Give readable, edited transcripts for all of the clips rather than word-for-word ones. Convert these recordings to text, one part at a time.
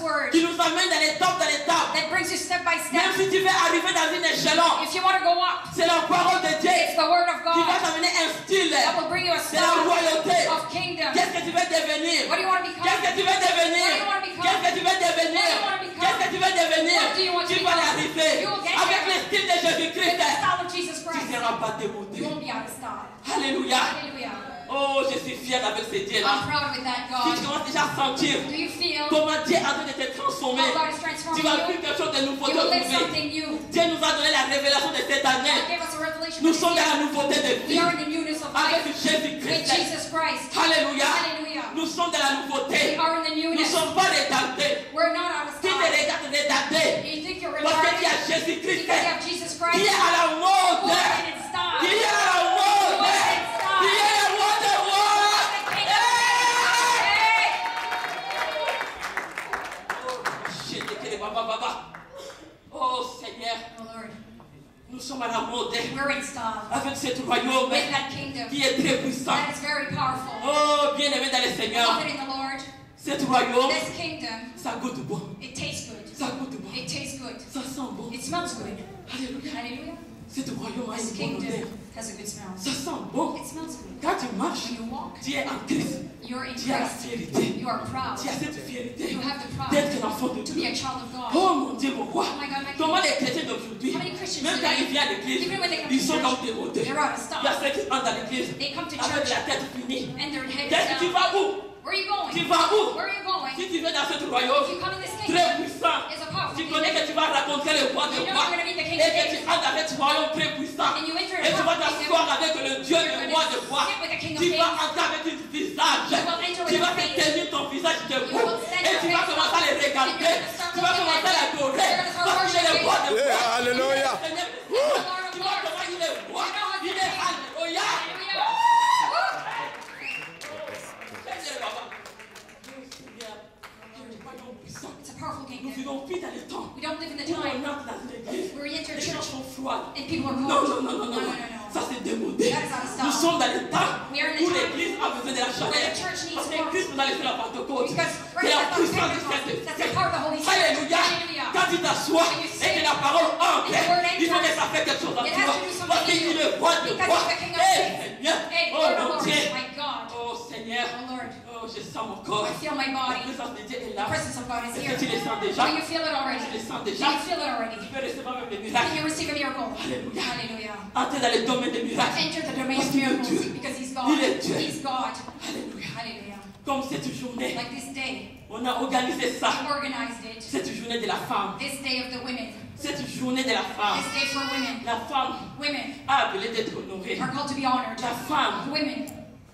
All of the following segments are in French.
marvelous word qui nous amène dans l'étape, that brings you step by Même step. si tu veux arriver dans une échelon, If you want to go up, c'est la parole de Dieu it's the word of qui va God t'amener un style that will bring you a de la style royauté. of kingdom. Qu'est-ce que tu veux devenir? What do you want to become? Qu'est-ce que tu veux devenir? What do you want to become? Qu'est-ce que tu veux devenir? What do you want to become? Qu'est-ce que tu veux devenir? What do you want to Tu vas y become? arriver You will get avec there. le style de With Jésus-Christ. the style of Jesus Tu ne Christ, seras pas démonté. you won't be out of style. Alléluia. Hallelujah. Oh, je suis fier avec ce I'm Dieu-là. proud with that Si tu God. commences déjà à sentir Do you feel comment Dieu est en train de te transformer, how God is tu transforming vas you? vivre quelque chose de nouveau, You de will live nouveau. something new. Dieu nous a donné la révélation de cette God année. gave us a revelation Nous this sommes dans year. la nouveauté de We vie are in the newness of avec life with Jésus-Christ. Jesus Christ. Alléluia. Hallelujah. Nous sommes dans la We nouveauté. are in the Nous ne newness. sommes pas retardés. We're not out of Qui te style. regarde retardé? You think you're Parce que tu retarded as Jésus-Christ because you have Jesus Christ? qui est à la mode. Who is in style? Qui est à la mode. Who is in style? Qui est la mode de roi. Hey! Oh Seigneur, Oh Lord, nous sommes à la mode we're in style avec ce royaume with that kingdom qui est très puissant. that is very powerful. Oh, bien-aimé dans le Seigneur, Beloved in the Lord, ce royaume, this kingdom, ça goûte bon. it tastes good. Ça goûte bon. It tastes good. Ça sent bon. It smells good. Alléluia. Hallelujah. Ce royaume a This une bonne odeur. kingdom has a good smell. Ça sent bon. It smells good. Quand tu marches, When you walk, tu es en Christ. you're in Tu as la Christ. fierté. You are proud. Tu as cette fierté You have the pride d'être un enfant de to be Dieu. a child of God. Oh mon Dieu, mon roi. Oh my God, my Comment King. les chrétiens d'aujourd'hui, How many Christians même quand today, ils viennent à l'église, even when they come ils to sont church, comme démontés. they're out of Il y a style. ceux qui entrent dans l'église They come to avec church la tête finie. and their head Qu'est-ce que tu is vas down. où? Where are you going? Tu vas où? Where are you going? Si tu veux dans ce If royaume you come in this très kingdom, puissant, it's a powerful tu kingdom. connais que tu vas rencontrer le roi des You know rois. you're going to meet the King Et of que tu Kings. entres avec ce royaume très puissant. And you enter Et a tu vas powerful t'asseoir kingdom. avec le Dieu You're du going roi to des rois. sit with the King of Tu vas Kings. entrer avec un visage. You will enter with Tu vas a te face. tenir ton visage debout. will stand Et your tu vas face commencer à les up. And regarder. you're gonna start Tu vas looking commencer à at l'adorer. You're gonna start Parce qu'il est le roi des Yeah, rois. hallelujah. Seigneur, Lord of tu vois Lords. comment il est roi. You know how Il to est sing. alléluia. Hallelujah. Seigneur, Papa. Seigneur, le royaume puissant. It's a powerful Nous kingdom. vivons plus dans les temps We don't live in the où on time entre dans une église. where you enter Les gens church sont froids. and people are Non, cold. non, non, non, non. No. Ça c'est démodé. That is out of style. Nous sommes dans les temps We are in the où time l'église a besoin de la chaleur. where the church needs Parce que warmth. Christ nous a laissé la Pentecôte. Because C'est Christ la has done puissance du Pentecost. That's the Saint-Esprit. power of the Holy Spirit. Alléluia. Hallelujah. Quand tu t'assois When you et sit que la parole entre, and the word il faut que enters, ça fait quelque chose en it toi. has to do something Parce in qu'il you. est roi de Because roi. he's the King of Eh, Kings. Seigneur. Hey, Oh Lord of mon Lords, Dieu. my God. Oh Seigneur. Oh Lord, Oh, je sens mon corps. I feel my La body. présence de Dieu est The là. presence of God is Est-ce here. que tu le sens déjà? Do you feel it already? Tu le sens Do déjà? you feel it already? Tu peux recevoir même les Can miracles. you receive a miracle? Alléluia. Hallelujah. Entrer dans le domaine des miracles. Enter the domain Parce of qu'il est miracles Dieu. because He's God. Il est Dieu. He's God. Alléluia. Hallelujah. Comme cette journée, Like this day, on a organisé ça. we organized it. Cette journée de la femme. This day of the women. Cette journée de la femme. This day for women. La femme Women a appelé d'être honorée. are called to be honored. La femme Women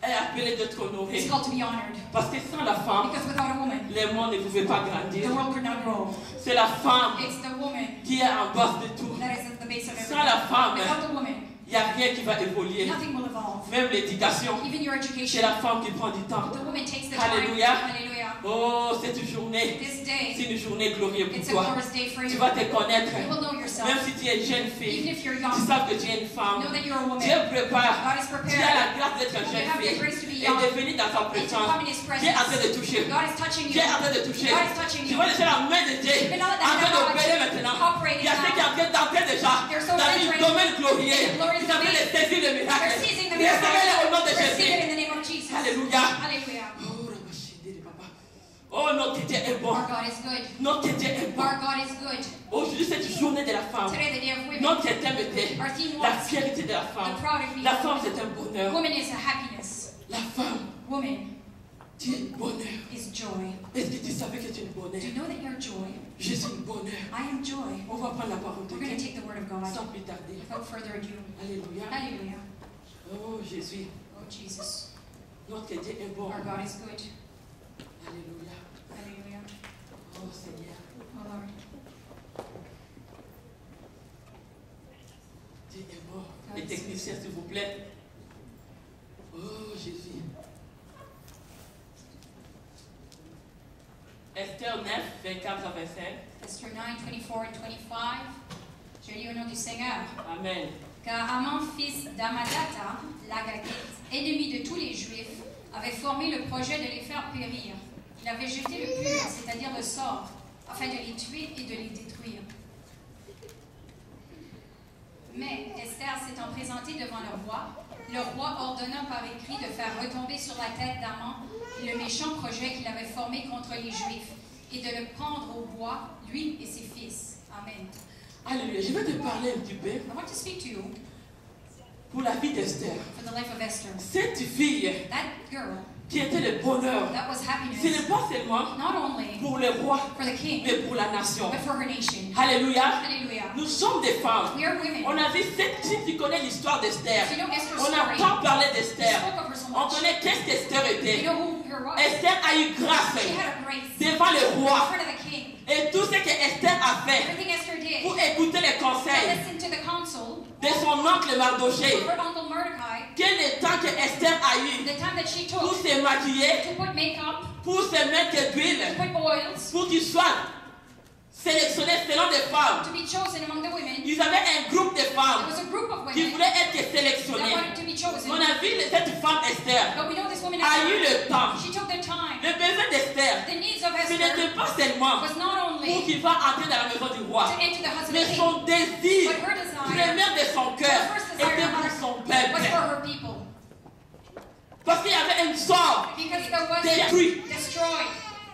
est appelée d'être honorée. is called to be honored. Parce que sans la femme, Because without a woman, le monde ne pouvait pas the grandir. world could not grow. C'est la femme It's the woman qui est en base de tout. that is at the base of Sans la everything. femme, Without the woman, il n'y a rien qui va évoluer. nothing will evolve. Même l'éducation, Even your c'est education. la femme qui prend du temps. The woman takes the time. Alléluia. Hallelujah. Oh, cette journée, This day, c'est une journée glorieuse it's a pour toi. glorious day for Tu you. vas te connaître. You will know yourself. Même si tu es jeune Even fille, if you're tu young, sais que tu es une femme. know that you're a woman. Dieu prépare. God is Tu as prepared. la grâce d'être une You jeune have the fille grace to be et young de venir dans sa and to présence. come in His Dieu est en train presence. de toucher. God is touching you. Dieu est en train de toucher. God is touching Tu you. vas laisser la main de Dieu Even though that en train God d'opérer is maintenant. Il operating y a ceux qui sont en train d'entrer déjà They're so dans un entering domaine glorieux. in the glorious Ils sont en train de domain. saisir le miracle. They're seizing the Recevez-le au nom de miracle. Receive it Jésus. in the name of Jesus. Alléluia. Hallelujah. Oh, Ramachide, papa. Oh, notre Dieu est bon. Our God is good. Notre Dieu est bon. Our God is good. Aujourd'hui, cette journée de la femme. Today, the day of women, Notre thème était our theme la was fierté de la femme. the proud of me. La femme, c'est un bonheur. Woman is a happiness. La femme, Woman tu es bonheur. is joy. Est-ce que tu savais que tu es une Do bonheur? you know that you're joy? Je suis une bonheur. I am joy. On va prendre la parole de We're going to Dieu take the word of God sans plus tarder. without further ado. Alléluia. Hallelujah. Oh Jésus, Oh, Jesus. notre Dieu est bon. Our God is good. Alléluia. Hallelujah. Oh Seigneur, Oh, Lord. Dieu est bon. Les techniciens, s'il vous plaît. Oh Jésus. Esther 9, 24 à 25. Esther 9, 24 and 25. Je lis au nom du Seigneur. Amen. Car Haman, fils d'Amadata, l'Agagite, ennemi de tous les Juifs, avait formé le projet de les faire périr. Il avait jeté le pur, c'est-à-dire le sort, afin de les tuer et de les détruire. Mais Esther s'étant présentée devant le roi ordonna par écrit de faire retomber sur la tête d'Aman le méchant projet qu'il avait formé contre les Juifs et de le prendre au bois, lui et ses fils. Amen. Alléluia. Je vais te parler un petit peu I want to speak to you pour la vie d'Esther. for the life of Esther. Cette fille That girl, qui était le bonheur, that was ce happiness, n'est pas seulement not only pour le roi, for the king, mais pour la nation. but for her nation. Alléluia. Hallelujah. Nous sommes des femmes. We are women. On a vu cette fille qui connaît l'histoire d'Esther. You know Esther's On story. a tant parlé We d'Esther. spoke of her so On much. connaît qu'est-ce qu'Esther You était. know who her was. Esther a eu grâce She had a grace devant le in roi. front of the king. Et tout ce que Esther a fait Everything Esther did pour écouter les to conseils listen to the counsel de son oncle Mardoché. of her uncle Mordecai, Quel est le temps que Esther a eu the time that she pour took se maquiller, to put makeup, pour se mettre to d'huile, put oils, pour qu'il soit sélectionné selon des femmes. to be chosen among the women. Ils avaient un groupe de There femmes was a group of qui women voulaient être that sélectionnées. wanted to be chosen. On a vu cette femme Esther But we know this woman a eu Esther, le temps. she took the time. Le besoin d'Esther, The needs of ce Esther n'était pas seulement was not pour only qu'il va entrer dans la maison du roi, to enter the house of mais the king, son désir but her desire premier de son cœur était pour son was peuple. for her people. Parce qu'il y avait un sort Because there was détruit. destroyed.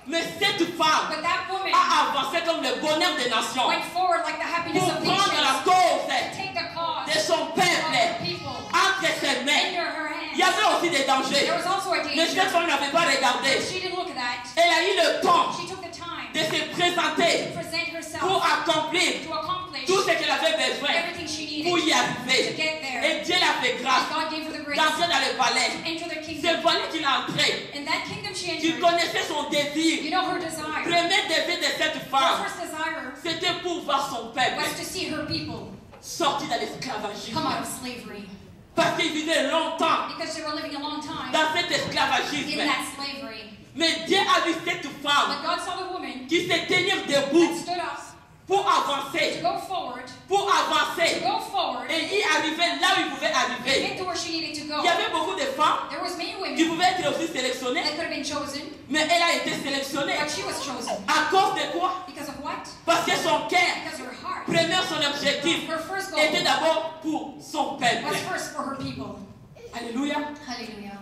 Mais cette femme But that woman a avancé comme le bonheur des nations went forward like the happiness pour of prendre la nations. cause Take the cause de son of peuple her people entre ses mains. under her Il y hands. avait aussi des dangers. There was also a Mais cette danger. femme n'avait pas regardé. She didn't look at that. Elle a eu le temps She took the time de se présenter to present herself pour accomplir to accomplish tout ce qu'elle avait besoin everything she pour needed y to arriver. get there. Et Dieu l'a fait grâce God gave her the grace d'entrer dans le palais. to enter the Ce kingdom. palais qu'il a entré, In that kingdom she tu entered, connaissais son désir. you know her desire. Premier désir de cette Her femme, first desire c'était pour voir son peuple was to see her people sorti dans l'esclavagisme. come out of slavery. Parce qu'ils vivaient longtemps Because they were living a long time dans cet in esclavagisme. that slavery. Mais Dieu a vu cette femme But God saw the woman qui s'est tenir that debout stood up pour to avancer, go forward, pour avancer to go forward, et y arriver là où il pouvait and arriver. get to where she needed to go. Il y avait beaucoup de femmes There was many qui women pouvaient être aussi sélectionnées, that could have been chosen, mais elle a été sélectionnée. but she was chosen. À cause de quoi? Because of what? Parce que son cœur, Because her heart, premier son objectif, her first goal était d'abord pour son peuple. was first for her people. Alléluia. Hallelujah.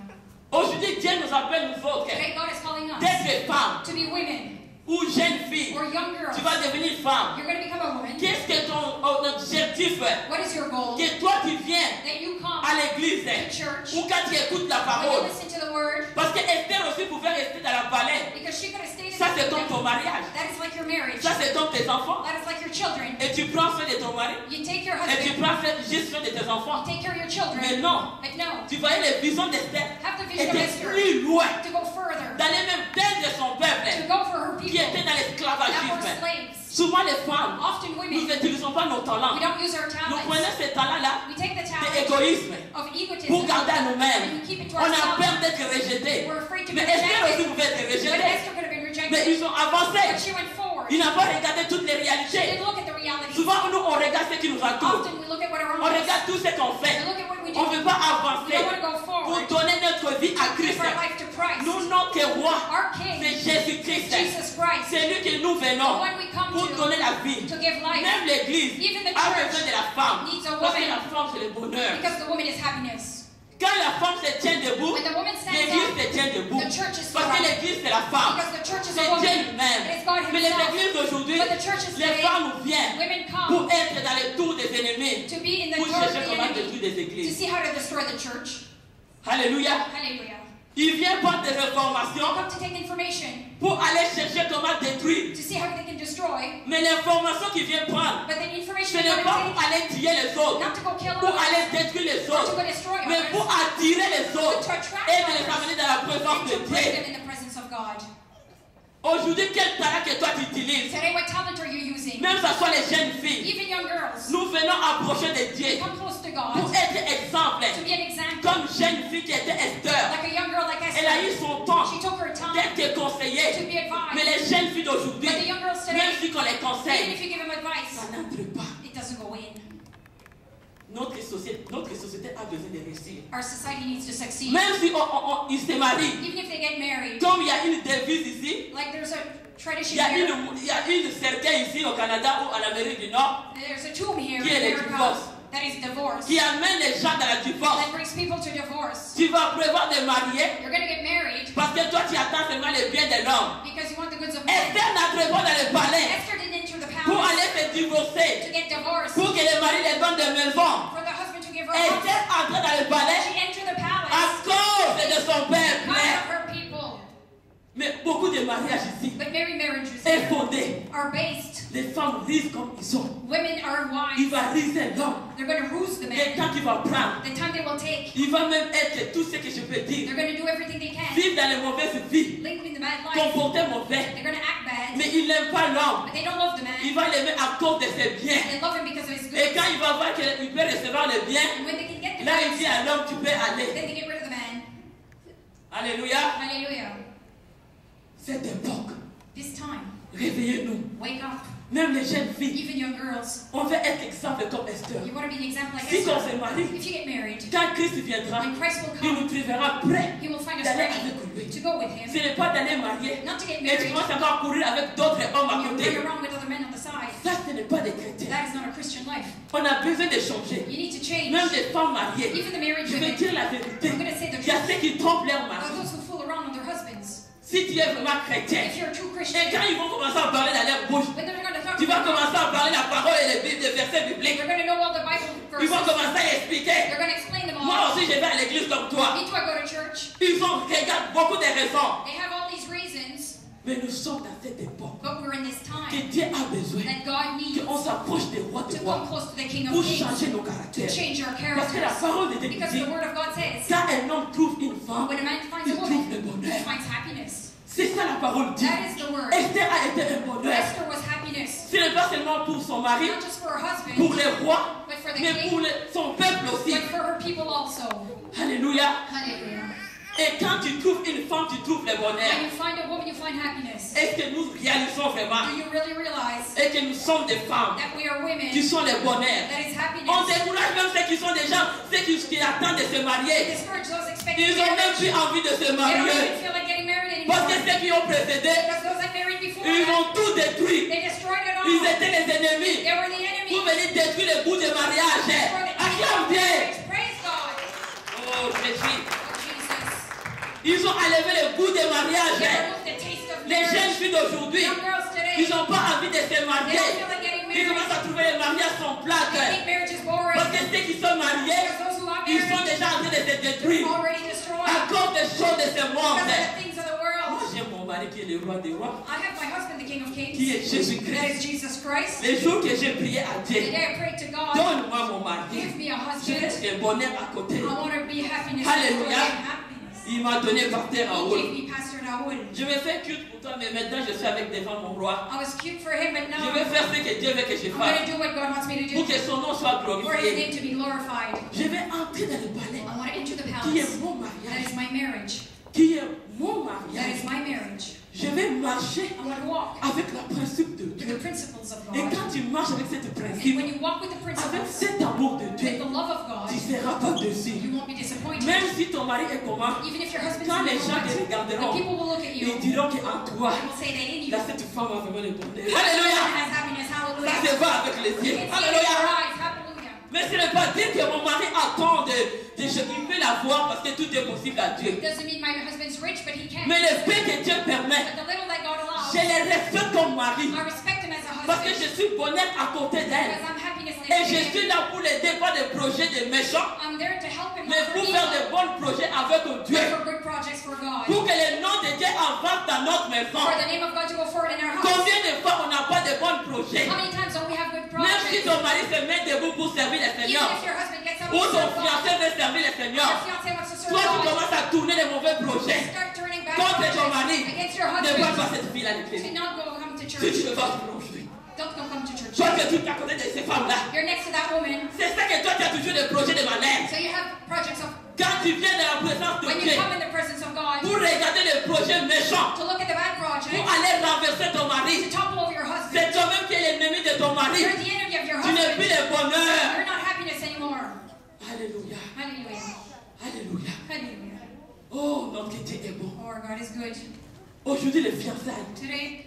Aujourd'hui, Dieu nous appelle, nous autres, Today God is calling us d'être femmes to be women ou jeunes filles. or young girls. Tu vas devenir femme. You're going to become a woman. Qu'est-ce que ton objectif? What is your goal? Que toi tu viens That you come à l'église to church, ou quand tu écoutes la when you parole. listen to the word, Parce que Esther aussi pouvait rester dans la palais. because she could have stayed in Ça the c'est comme kingdom. ton mariage. That is like your marriage. Ça c'est comme tes enfants. That is like your children. Et tu prends soin de ton mari. You take your Et tu husband, prends juste soin de tes enfants. you take care of your children. Mais non. But no, Tu voyais les visions d'Esther have the vision of étaient Esther plus loin. to go further, Dans les mêmes terres de son to peuple go for her qui people était dans that were l'esclavagisme. slaves. Souvent les femmes, Often nous women, n'utilisons pas nos talents. we don't use our Nous talents. prenons ces talents-là We take the talent d'égoïsme of egotism pour garder à and nous-mêmes. we keep it to On a ourselves. peur d'être rejeté. We're afraid to be Mais Esther aussi rejected. pouvait être But rejetée. Esther could have been Mais rejected. ils ont avancé. But she went forward. Ils n'ont pas regardé toutes les She réalités. didn't look at the reality. Souvent, nous, on regarde ce qui nous entoure. Often we look at what around On us. regarde tout ce qu'on fait. We look at what we do. On ne veut pas We avancer don't want to go pour forward. donner notre vie à Christ. Give our life to Christ. Nous, notre roi, Our King, c'est Jésus-Christ. Jesus Christ, C'est lui que nous the venons one we come pour to donner la vie. to give life. Même l'Église Even the a church besoin de la femme. needs a Parce que woman. la femme, c'est le bonheur. Because the woman is happiness. Quand la femme se tient debout, When the woman stands l'Église up, se tient debout. the church is Parce que strong. l'Église, c'est la femme. Because the church is a C'est Dieu woman. lui-même. It is God Mais les himself. églises d'aujourd'hui, But the churches les today, femmes viennent women pour come être dans les tours des ennemis, to be in the pour door of chercher the comment enemy, détruire des to églises. see how to destroy the church. Alléluia. Hallelujah. Il vient par des They informations come to take information pour aller chercher comment détruire. to see how they can destroy. Mais l'information qu'il vient prendre, But the ce information n'est they're pas going pour to aller tuer les autres, take, not to go kill pour others, aller détruire les or to autres, go destroy mais others, pour attirer les but autres to attract et de les others amener dans la présence and de to bring Dieu. them in the presence of God. Aujourd'hui, quel talent que toi tu utilises, Today, what talent are you using? même ce soit les jeunes filles, Even young girls, nous venons approcher de Dieu come close to pour God être exemple, to be an example. comme jeune fille qui était Esther. Like a young girl like Elle a eu Esther, son temps she took her time d'être to conseillée. be Mais advised. les jeunes filles d'aujourd'hui, But the young girls même today, si on les even conseille, if you give them advice, ça n'entre pas. it doesn't go in. notre société a besoin de réussir. Our society needs to succeed. Même si ils se marient, Even if they get married, comme il y a une devise ici, like there's a tradition il y a here, une cercueil ici au Canada ou à l'Amérique du Nord there's a tomb here qui in est le America divorce, that is divorce, qui amène les gens dans la divorce. that brings people to divorce. Tu vas prévoir de marier You're going to get married parce que toi tu attends seulement le bien de l'homme. because you want the goods of man. Esther n'entre pas dans le palais Esther didn't enter the pour palace aller se divorcer, to get divorced, pour que le mari les donne des maisons. for the husband to give her a house. Esther entre dans le palais She entered the à palace cause de son peuple. because of her people. Mais beaucoup de mariages ici But marriages est here fondé. are based. Les femmes risent comme ils sont. Women are Il wives. va riser l'homme. They're going to ruse the Le man. temps qu'il va prendre. The time they will take. Il va même être tout ce que je peux dire. They're going to do everything they can. Vivre dans les mauvaises vies. Live in the bad life. Comporter mauvais. They're going to act bad. Mais il n'aime pas l'homme. But they don't love the Il man. va l'aimer à cause de ses biens. They love him because of his Et goods. quand il va voir qu'il peut recevoir le bien, And when they can get the là il goods, dit à l'homme, tu peux aller. then they get rid of the man. Alléluia. Hallelujah. Cette époque, This time, réveillez-nous. wake up. Même les jeunes filles, Even young girls, on veut être exemple comme Esther. you want to be an example like Si on Esther. se marie, If you get married, quand Christ viendra, when Christ will il come, nous trouvera prêts he will find us d'aller ready avec lui. to go with Ce him. n'est pas d'aller marier Not to get et tu married, commences encore à courir avec d'autres hommes à and you côté. run around with other men on the side. Ça, ce n'est pas des chrétiens. That is not a Christian life. On a besoin de changer. You need to change. Même des femmes mariées. Even the married Je vais women. dire la vérité. I'm going to say the Il y a truth. ceux qui trompent leur Are mari. those who fool around on their husbands. Si tu es vraiment chrétien, If you're a true et Christian, quand ils vont commencer à parler dans leur bouche, when they're going to talk tu to vas you, commencer à parler la parole et les versets bibliques. they're going to know all the Bible Ils vont verses. commencer à expliquer. They're going to explain them Moi all. aussi, je vais à l'église comme toi. Me too, I go to church. Ils ont regardent beaucoup de raisons. They have all these reasons, Mais nous sommes dans cette époque but we're in this que time Dieu a besoin that God needs qu'on s'approche des rois to de come rois close to the King pour of Kings, changer nos to caractères. change our Parce que la characters. parole de Dieu Because dit, the Word of God says, quand un homme trouve une femme, when a man finds il a trouve le woman, bonheur. he finds happiness. C'est ça la parole dit. That is the word. Esther a été un bonheur. Esther was happiness, Ce n'est pas seulement pour son mari, not just for her husband, pour les rois, but for the mais pour king, son peuple aussi. but for her people also. Alléluia. Hallelujah. Et quand tu trouves une femme, tu trouves le bonheur. When you find a woman, you find happiness. Est-ce que nous réalisons vraiment Do you really realize et que nous sommes des femmes that we are women qui sont les bonheurs? that is On happiness? décourage même ceux qui sont des gens, ceux qui attendent de se marier. Discourage those expecting Ils n'ont même marriage. plus envie de se They don't marier. even feel like getting married Parce anymore. que ceux qui ont précédé, Because those that married before ils that, ont tout détruit. they destroyed it all. Ils étaient les ennemis. They were the enemy. Vous venez détruire le goût de mariage. For the Acclame Dieu. Praise God. Oh, Jésus. Oh, Jesus. Ils ont enlevé le goût de mariage. They removed the taste of Les jeunes marriage. filles d'aujourd'hui, Young girls today, ils n'ont pas envie de se they marier. don't feel like getting Ils married. commencent à trouver les mariages sont plates. They think marriage is boring. Parce que ceux qui sont mariés, Because those who are ils sont married déjà en train de se détruire are already destroyed. à cause des choses de ce monde. Because of the things of the Moi, world. j'ai mon mari qui est le roi des rois, I have my husband, the King of qui Kings. est Jésus-Christ. That is Jesus Christ. Les jours que j'ai prié à The Dieu, day I prayed to God, donne-moi mon mari. give me a Je veux husband. un bonheur à côté. I want to be happiness. Hallelujah. I want happiness. Il m'a donné Pasteur He Raoul. gave me Pastor Dawood. Je me fais culte pour toi, mais maintenant je suis avec devant mon roi. I was cute for him, but now Je vais faire ce que Dieu veut que je I'm fasse going to do what God wants me to pour do que son nom soit for His glorifié. name to be glorified. Je vais entrer dans le palais I want to enter the qui palace. est mon That mariage. is my marriage. Qui est mon That mariage. is my marriage. Je vais marcher I want to walk avec la principe de with the Dieu. principles of Et God. quand tu marches avec cette And principe, when you walk with the avec principles, cet amour de with Dieu, the love of God, tu ne seras pas déçu. you won't be disappointed. Même si ton mari est comment, Even if your husband's quand les gens te the regarderont, people will look at you ils diront qu'en toi, and will say that in you, là, cette femme a vraiment le bonheur. God Alléluia! has happiness. Ça Hallelujah. se voit avec les You yeux. can see it in Alléluia! your eyes. Hallelujah. Mais ce n'est pas dire que mon mari attend il peut l'avoir parce que tout est possible à Dieu. It doesn't mean my husband's rich, but he can. Mais le peu que Dieu permet, But the little that God allows, je le respecte comme mari. I respect him as a Parce que husband je suis bonheur à côté d'elle. because I'm happiness Et next to je him. suis là pour l'aider, pas des projets de méchants, I'm there to help him mais not for pour faire evil, de bons projets avec Dieu. but for good projects for God. Pour que le nom de Dieu avance dans notre maison. For the name of God to go forward in our house. Combien de fois on n'a pas de bons projets? How many times don't we have good Même si projects? ton mari se met debout pour servir le Even Seigneur, if your husband gets up ou and ton serves God, fiancé veut servir le your Seigneur, fiancé wants to serve toi tu God, commences à tourner les mauvais projets start turning back contre ton projects mari. against your Ne vois husband. pas cette fille à To l'église. not go come to Si tu church. ne vas pas aujourd'hui, Don't go come to church. toi que tu es à côté de ces femmes-là, You're next to that woman, c'est ça que toi tu as toujours des projets de malheur. so you have projects of Quand tu viens dans la présence de when you Dieu, come in the presence of God pour regarder les projets méchants, to look at the bad pour projects, aller renverser ton to mari, topple over your husband. c'est toi-même qui es l'ennemi de ton mari. You're the enemy of your Tu n'es plus husband. le bonheur. You're not happiness anymore. Alléluia. Hallelujah. Alléluia. Hallelujah. Oh, notre Dieu est bon. Our God is good. Aujourd'hui, les fiançailles. Today,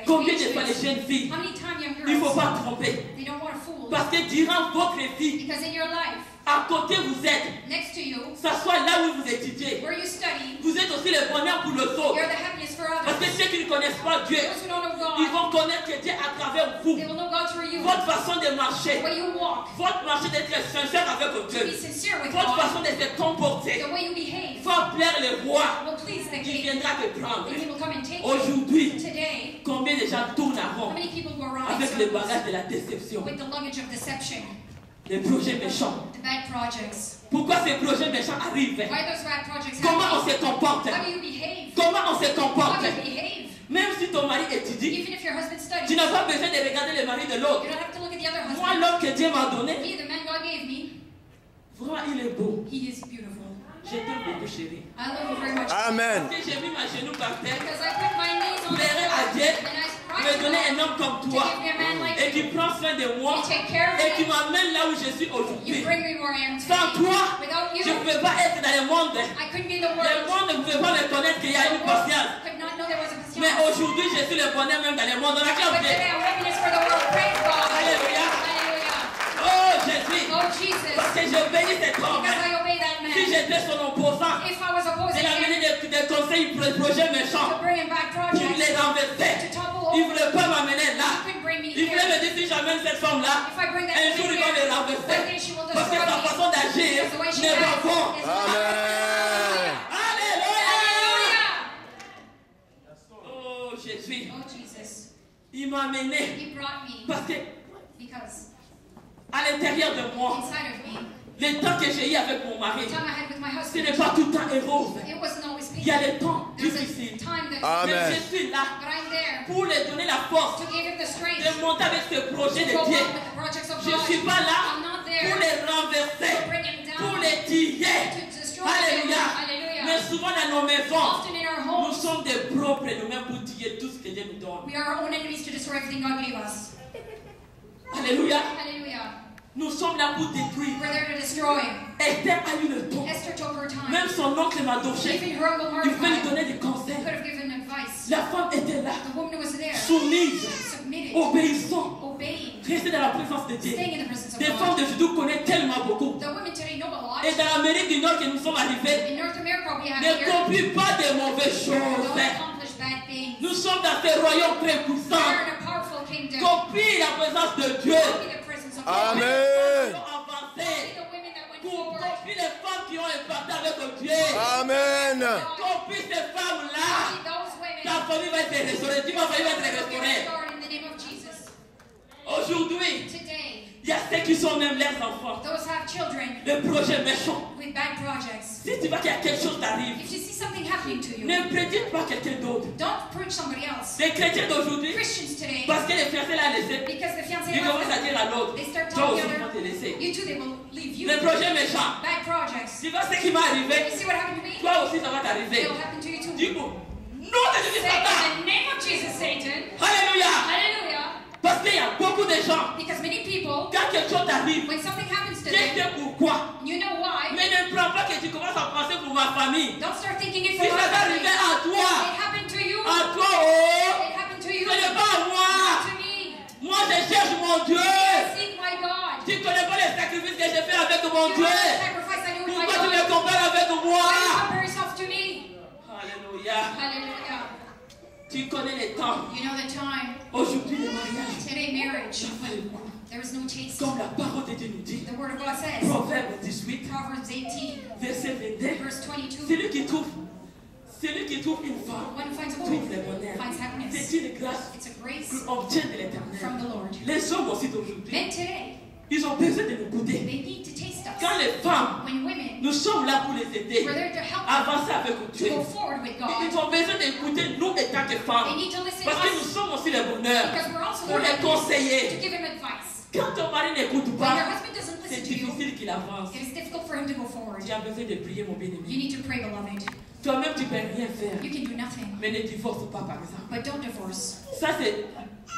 Combien de fois les engagements, jeunes filles, how many times young il ne faut girls, pas tromper. they don't want to fool. Parce que durant votre vie, Because in your life, à côté vous êtes, next to you, ça soit là où vous étudiez, where you study, vous êtes aussi le bonheur pour le autres. you're the happiness for Parce que others. ceux qui ne connaissent pas Dieu, Those who don't know ils God, vont connaître Dieu à travers vous. they will know God through you. Votre façon de marcher, The way you walk, votre marché d'être sincère avec to be Dieu, sincere with votre God, façon de se comporter, the way you behave, faut plaire le roi will please the qui King, viendra te prendre. and He will come and take you. Aujourd'hui, Today, combien de gens tournent à how rond many people go around in avec le circles bagage de la déception, with the luggage of deception, les projets méchants? the bad projects? Pourquoi ces projets méchants arrivent? Why those bad projects Comment on happen? se comporte? How do you behave? Comment on se How comporte? do you behave? Même si ton mari étudie, Even if your husband tu studies, n'as pas besoin de regarder le mari de you l'autre. don't have to look at the other Moi, husband. l'homme que Dieu m'a donné, Me, the man God gave me, vraiment, il est beau. he is beautiful. Je t'aime beaucoup, chérie. I love you very much. Amen. Parce que j'ai mis ma genou par terre, Because I put my knees on the plairait à floor Dieu and I de cried me to donner God un homme comme to toi give me a man like et qui you. prend soin de moi You take care of et qui me. m'amène là où je suis You aujourd'hui. bring me where I am Sans today. toi, Without you, je ne pouvais pas être dans le monde. I couldn't be in the Le world. monde ne pouvait pas me connaître qu'il y a The une world patience. could not know there was a Mais patience. aujourd'hui, je suis le bonheur même dans le monde. On acclame But Dieu. today I'm happiness for the world. Praise God. Alléluia. Hallelujah. Oh Jésus, Oh Jesus. parce que je bénis cet homme. Because I obey that Si man. j'étais son opposant, If I was il opposing a mené him des conseils pour les projets to méchants bring him back pour projects, les renverser. to topple Il ne over, voulait pas m'amener he là. couldn't bring me Il voulait here. me dire si j'amène cette femme-là, If I bring that un man jour il va here, me one renverser. day she will Parce que destroy sa me. façon d'agir Because the way she n'est pas acts bon. is not Amen. Alléluia. Hallelujah. Oh Jésus, Oh Jesus. il m'a amené He brought me parce que because à l'intérieur de moi, inside of me, le temps que j'ai eu avec mon mari, the time I had with my ce husband, n'est pas tout le temps rose. it wasn't always Il y a peaceful. des temps There's difficiles. a time that, Amen. Mais je suis là but I'm there pour lui donner la force to give him the strength de monter avec ce projet to de go Dieu. on with the projects of Je ne God. suis pas là I'm not pour there les renverser, to bring him pour down, les tirer. to destroy him. Alléluia. Hallelujah. Mais souvent dans nos maisons, Often in our nous homes, sommes des propres nous-mêmes pour tirer tout ce que Dieu nous donne. we are our own enemies to destroy everything God gave us. Alléluia. Hallelujah. Nous sommes là pour détruire. We're there to destroy. Esther a eu le temps. Esther took her time. Même son oncle Mardoché, Even her uncle il veut lui Mordecai donner des could conseils. have given advice. La femme était là, The woman was there, soumise, submitted, obéissante, obeying, restée dans la présence de Dieu. staying in the presence of Des femmes God. d'aujourd'hui connaissent tellement beaucoup. The women today know a lot. Et dans l'Amérique du Nord que nous sommes arrivés, In North America, we have ne here, copie pas de mauvaises don't choses. accomplish bad things. Nous sommes dans ce royaume très We're puissant. in a powerful kingdom. Copie la présence de Dieu. Copy the presence of God. Amen. Nous avons Copy avancé. the women that went Pour forward. copie les femmes qui ont impacté avec Dieu. Amen. Copie ces femmes-là. Copy those women. Ta famille va être restaurée. Tu vas être You're restaurée. restored in the name of Jesus. Aujourd'hui, Today, il y a ceux qui sont même leurs enfants. those have children Le projet méchant. with bad projects. Si tu vois qu'il y a quelque chose qui t'arrive, If you see something happening to you, ne prédite pas quelqu'un d'autre. don't preach somebody else. Les chrétiens d'aujourd'hui, Christians today, parce que les fiancés l'ont laissé, because the fiancé ils commencent à left dire à l'autre, they start toi telling aussi the tu vas te other, laisser. you too, they will leave you. Les projets méchants. Bad projects. Tu vois ce qui m'est arrivé, You see what happened to me? toi aussi ça va t'arriver. It'll happen to you too. Du coup, non de Jésus Say, Satan. in the name of Jesus, Satan. Alléluia. Hallelujah. Parce qu'il y a beaucoup de gens, Because many people, quand quelque chose t'arrive, when something happens to tu them, sais pourquoi. you know why. Mais ne prends pas que tu commences à penser pour ma famille. Don't start thinking it Si for ça us. va arriver à It toi, happened to you. à toi, oh, It happened to you. ce n'est pas à moi. To me. Moi je cherche mon Dieu. Seek my God. Tu ne connais pas les sacrifices que j'ai fait avec mon You Dieu. know the sacrifice I do with my Pourquoi tu me God. compares avec Why moi? you compare yourself to me? Alléluia. Hallelujah. Tu connais les temps. You know the time. Aujourd'hui, le mariage, Today, marriage. ça va le coup. There is no taste. Comme la parole de Dieu nous dit. The word of God says, Proverbe 18, Proverbs 18, verset 22. verse 22, Celui qui trouve une femme, one who finds a trouve woman le bonheur. finds happiness. C'est une grâce It's a grace qu'on obtient de from l'éternel. the Lord. Les hommes aussi d'aujourd'hui, Men today, ils ont besoin de nous goûter. they need to taste us. Quand les femmes, When women, nous sommes là pour les aider, we're there to help them avancer avec to Dieu. go forward with God. Ils ont besoin d'écouter nous étant que They femmes. need to listen to Parce que nous us sommes aussi les bonheurs because we're also pour les there to conseiller. give him advice. Quand ton mari n'écoute When your pas, husband doesn't c'est listen to you, difficile qu'il avance. It is difficult for him to go forward. Tu as besoin de prier, mon You bien-aimé. need to pray, beloved. Toi-même, tu ne peux rien faire. You can do nothing, Mais ne divorce pas, par exemple. but don't divorce. Ça, c'est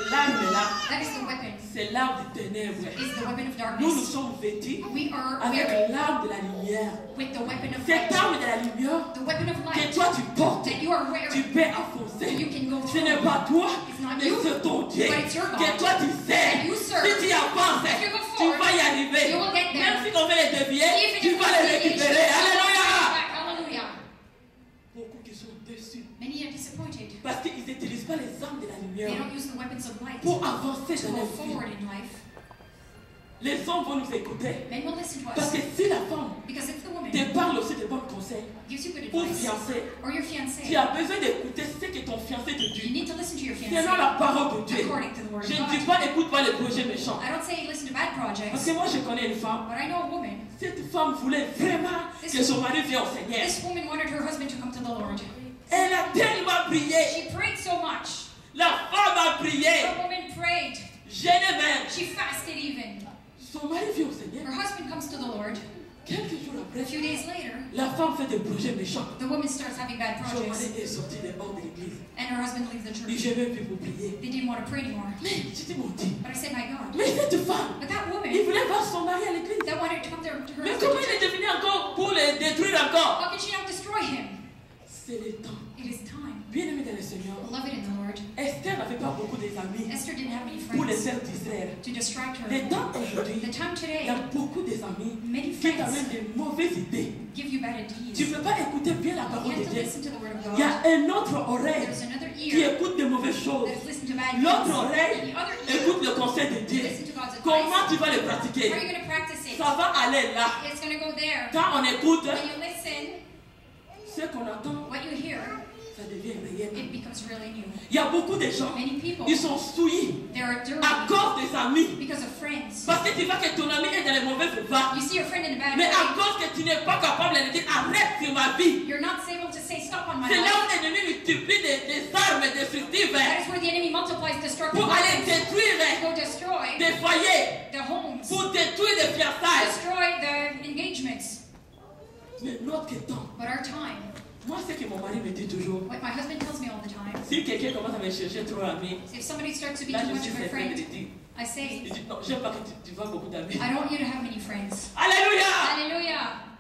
l'arme là. That is the weapon. C'est l'arme des ténèbres. Is the weapon of Nous darkness. sommes vêtus We are avec l'arme de la lumière. with the weapon of Cette light. arme de la lumière The weapon of que light toi tu portes, that you are tu wearing. peux affoncer. You can go Ce n'est through. pas toi, It's not mais you, c'est ton Dieu. but it's your God. Que toi tu sais. And you serve. Si tu avances, If you go tu forward, vas y arriver. you will get there. Même si on fait les dévier, Even tu if vas it's les deviation, récupérer. Alléluia. Hallelujah. Beaucoup qui sont déçus Many are disappointed. parce qu'ils n'utilisent pas les armes de la They lumière don't use the weapons of light pour to avancer dans go leur vie. forward in life. Les hommes vont nous écouter. Men will listen to Parce us que si la femme because if the woman te parle aussi de bons conseils gives you good pour advice fiancé, or your tu fiancé, as besoin d'écouter ce que ton fiancé te you dit. need to listen to your Selon fiancé la parole de Dieu. according to the word Je of ne dis God. pas écoute pas les projets méchants. I don't say listen to bad Parce projects, que moi je connais une femme. but I know a woman. Cette femme voulait vraiment que son mari vienne au Seigneur. This woman wanted her husband to come to the Lord. Elle a tellement prié. She prayed so much. La femme a prié. The woman prayed. Jeûné même. She fasted even. Son mari vient au Seigneur. Her husband comes to the Lord. Quelques jours A après, few days later, la femme fait des projets méchants. the woman starts having bad Son mari projects, est sorti dehors de l'église. and her husband leaves the Il church. dit, je vais plus pour prier. They didn't want to pray anymore. Mais je dis, mon Dieu. But I said, my God. Mais cette femme, But that il woman voulait voir son mari à l'église. that wanted to come there to her Mais comment husband, il est devenu encore pour le détruire encore? how can she not destroy him? C'est le temps. It is time. Bien-aimé dans le Seigneur, Beloved in the Lord, Esther n'avait pas beaucoup d'amis Esther didn't have many pour les friends faire distraire. to distract her. Le temps aujourd'hui, The time il y today, a beaucoup d'amis many qui t'amènent friends des mauvaises idées. give you bad Tu ideas. ne peux pas écouter bien la You parole de have to Dieu. listen to the word of Il y a God. un autre oreille There's another qui ear écoute de mauvaises choses. that is listening to bad L'autre things. oreille And the other ear écoute le conseil de Dieu. listen to God's advice. Comment tu vas le How pratiquer? are you going to practice it? Ça va aller là. It's going to go there. Quand on écoute, When you listen, ce qu'on entend, what you hear, ça devient réel. it becomes really new. Il y a beaucoup de gens, Many people, ils sont souillés they are dirty à cause des amis. because of friends. Parce que tu vois que ton ami est dans les mauvaises voies. You see your friend in a bad Mais à way, cause que tu n'es pas capable de dire arrête sur ma vie. you're not able to say stop on my C'est là life. où l'ennemi multiplie des armes destructives That is where the enemy multiplies destructive pour aller weapons détruire to go destroy des foyers, the homes, pour détruire des fiançailles. destroy the engagements. Mais notre temps, But our time, moi c'est que mon mari me dit toujours, what my husband tells me all the time, si quelqu'un commence à me chercher trop d'amis, if somebody starts to be là too je much suis of a certain de friend, le dire. I say, Il dit non, j'aime pas que tu vois beaucoup d'amis. I don't want you to have many friends. Alléluia! Hallelujah.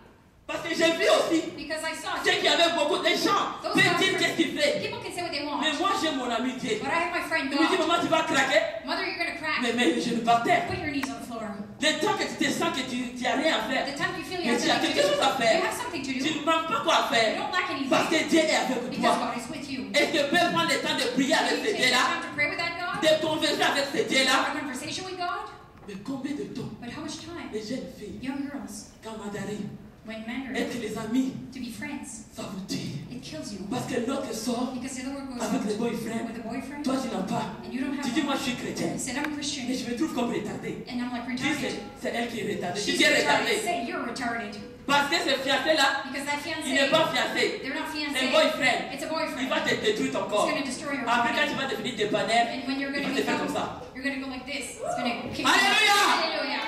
Parce que j'ai vu aussi Because I saw ceux qui avaient beaucoup de gens Those peuvent are dire qu'est-ce qu'il fait. people can say what they want. Mais moi j'ai mon ami Dieu. But I have my friend Il me dit God. maman tu vas craquer. Mother, you're going to crack. Mais je ne pas terre. Put your knees on the floor. Le temps que tu te sens que tu n'as rien à faire. The time you feel Mais you have tu as something to quelque do, chose à faire. you have something to Tu do. ne manques pas quoi You faire. don't lack Parce anything. que Dieu est avec Because toi. God is with you. Et tu peux prendre le temps de prier avec You ce take the Dieu-là. time to pray with that God. De converser avec ce Dieu-là. Have a conversation with God. Mais combien de temps But how much time? les jeunes filles, Young girls, camaraderie, when men are être les amis, to be friends, ça vous tue. it kills you. Parce que l'autre sort Because the other one goes avec les out boyfriends. with a boyfriend, Toi tu n'as pas. and you don't Tu have dis one. moi je suis chrétien. You said, I'm Mais Christian, je me trouve comme retardé. and I'm like Tu dis retarded. c'est elle qui est retardée. Tu She's dis retarded. retardée. Say, you're retarded. Parce que ce fiancé-là, Because that il n'est fiancé, pas fiancé. they're not C'est un fiancé. boyfriend. It's a Il boyfriend. va te détruire ton It's corps. going to destroy your Après quand body. tu vas devenir dépanneur, And when you're il going va to te faire comme become, ça. you're going to go like this. It's going to kick you. Alléluia! Hallelujah.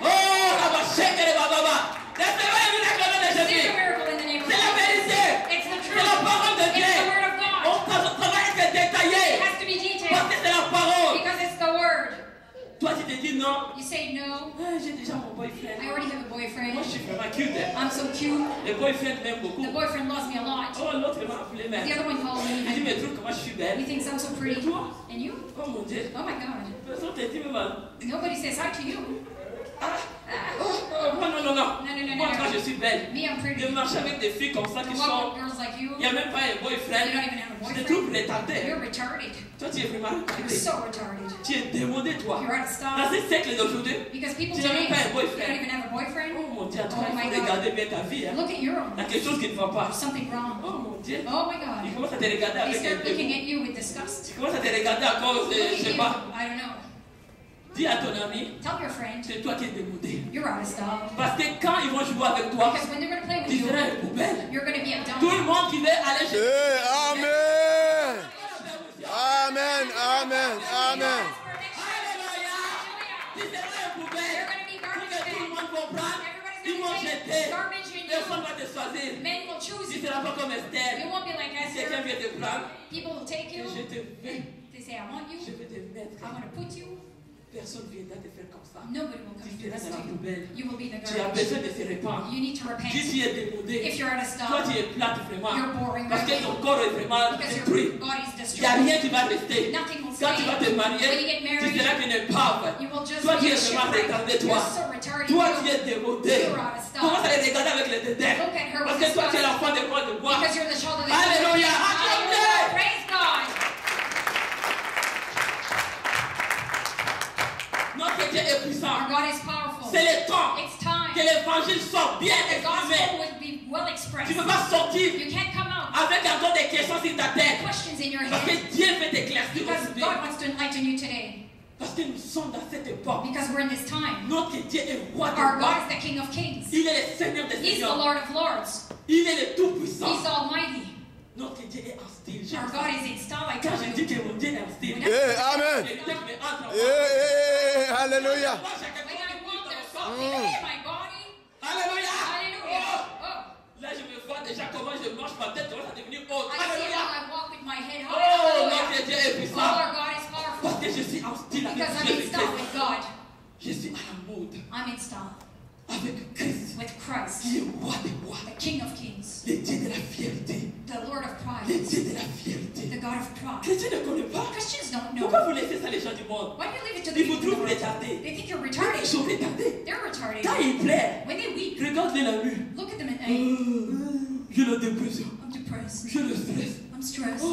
Oh, la va shake et la baba. Laissez-moi une acclamation de See Jésus. a miracle in the name of C'est la Jesus. vérité. It's the C'est la truth. parole de It's Dieu. the word of God. Notre travail est It détaillé. has to be Parce detailed. que c'est la parole. Because it's the word. Toi, tu te dis non. You say no. Ah, j'ai déjà mon boyfriend. I already have a Moi, boyfriend. je suis vraiment cute. Hein. I'm so cute. Le boyfriend m'aime beaucoup. The boyfriend loves me a lot. Oh, l'autre m'a appelé The même. other one calls Il dit, me. mais trouve comment je suis He belle. thinks I'm so pretty. And you? Oh mon Dieu. Oh my God. Personne te dit même. Nobody says hi to you. Oh, non, non, non, non. No, no, no, Moi, no, quand no. je suis belle, Me, I'm pretty. de marcher avec des filles comme ça To qui walk sont. with girls like you. Il n'y a même pas un You boyfriend. don't even have a Je te trouve boyfriend. retardé. You're retarded. Toi, tu es vraiment You're retardé. so retarded. Tu es démodé, toi. You're out of Dans style. ce siècle d'aujourd'hui, Because people Tu n'as today, même pas un you boyfriend. don't even have a boyfriend. oh mon Dieu, toi, Oh il my faut God. regarder bien ta vie. Hein. Look at your own. Il y a quelque chose qui ne va pas. There's something wrong. Oh mon Dieu. Oh my Il God. commence à te regarder They avec un start looking dégoût. at you with disgust. Il commence à te regarder à cause de, Look je at sais you. pas. I don't know. Dis à ton ami, Tell your friend c'est toi qui es démodé. you're out of style. Parce que quand ils vont jouer avec toi, Because when they're going to play with tu you, seras une poubelle. you're going to be a Tout le dumb. monde qui veut aller chez Amen. Amen. Amen. Amen. Alléluia. Tu seras une poubelle. You're going to be Pour garbage que tout le men. monde comprenne. t'aider. garbage in Les femmes you, vont te choisir. men will choose Tu ne you. seras pas comme Esther. You won't be like Quelqu'un Esther. vient te prendre. People will take Et you. je te veux. They say, I want Je you. vais te mettre. I want to put you. Personne ne viendra te faire comme ça. Nobody will come Tu to do seras this dans la to you. poubelle. You will be in the Tu as garbage. besoin de se répandre. You need to Tu repent. es démodé. If you're at a Toi, tu stop, es plate vraiment. you're boring. Parce que ton corps est vraiment Because détruit. your body's Il n'y a destroyed. rien qui va rester. Nothing will Quand tu vas te stay. marier, When you get tu married, seras une épave. you will just Toi, tu be a es vraiment shipwreck. retardé, You're toi. so retarded. Toi, tu es démodé. You're out of stop. Commence à les regarder avec les dédains. Look at her Parce with que toi, tu es disgust. l'enfant de moi, de moi. Because you're the child of the Alléluia. King. Acclamez. Praise God. Notre Dieu est Our puissant. God is powerful. C'est le temps It's time. que l'évangile soit bien The gospel exprimé. would be well expressed. Tu ne peux pas sortir You can't come out avec encore des questions sur ta tête. questions in your Parce head que Dieu veut t'éclaircir because aujourd'hui. God wants to enlighten you today. Parce que nous sommes dans cette époque. Because we're in this time. Notre Dieu est roi des Our rois. God is the King of Kings. Il est le Seigneur des He's the seigneurs. Lord of Lords. Il est le Tout-Puissant. He's Almighty. Notre Dieu est en style. Our God is in style. I Quand tell je dis you. que mon Dieu est en style, Amen. je dis que me entre en moi. Hallelujah. Moi, j'ai quelque When chose I qui walk, bouge dans there's mon corps. something in my body. Alléluia. Hallelujah. Oh. Oh. Là, je me vois déjà comment je marche, ma tête commence à devenir haute. I see Alléluia. how I walk with my head Oh, high. notre Dieu est Oh, puissant. our God is Parce powerful. que je suis en style avec Because I'm in style with Jésus-Christ. God. Je suis à la mode I'm in style avec Christ, with Christ, qui est roi des rois, the King of Kings, le Dieu de la fierté, the Lord of le Pride, Dieu de la fierté. the God of Pride. Chrétien ne connaît pas. Christians don't know. Pourquoi vous laissez ça les gens du monde? Why do you leave it to the Ils vous people? trouvent retardés. They think you're Ils retarded. sont retardés. They're retarded. Quand ils pleurent, When they weep, regarde-les la rue. look at them and say, J'ai la dépression. I'm depressed. J'ai le stress. I'm stressed.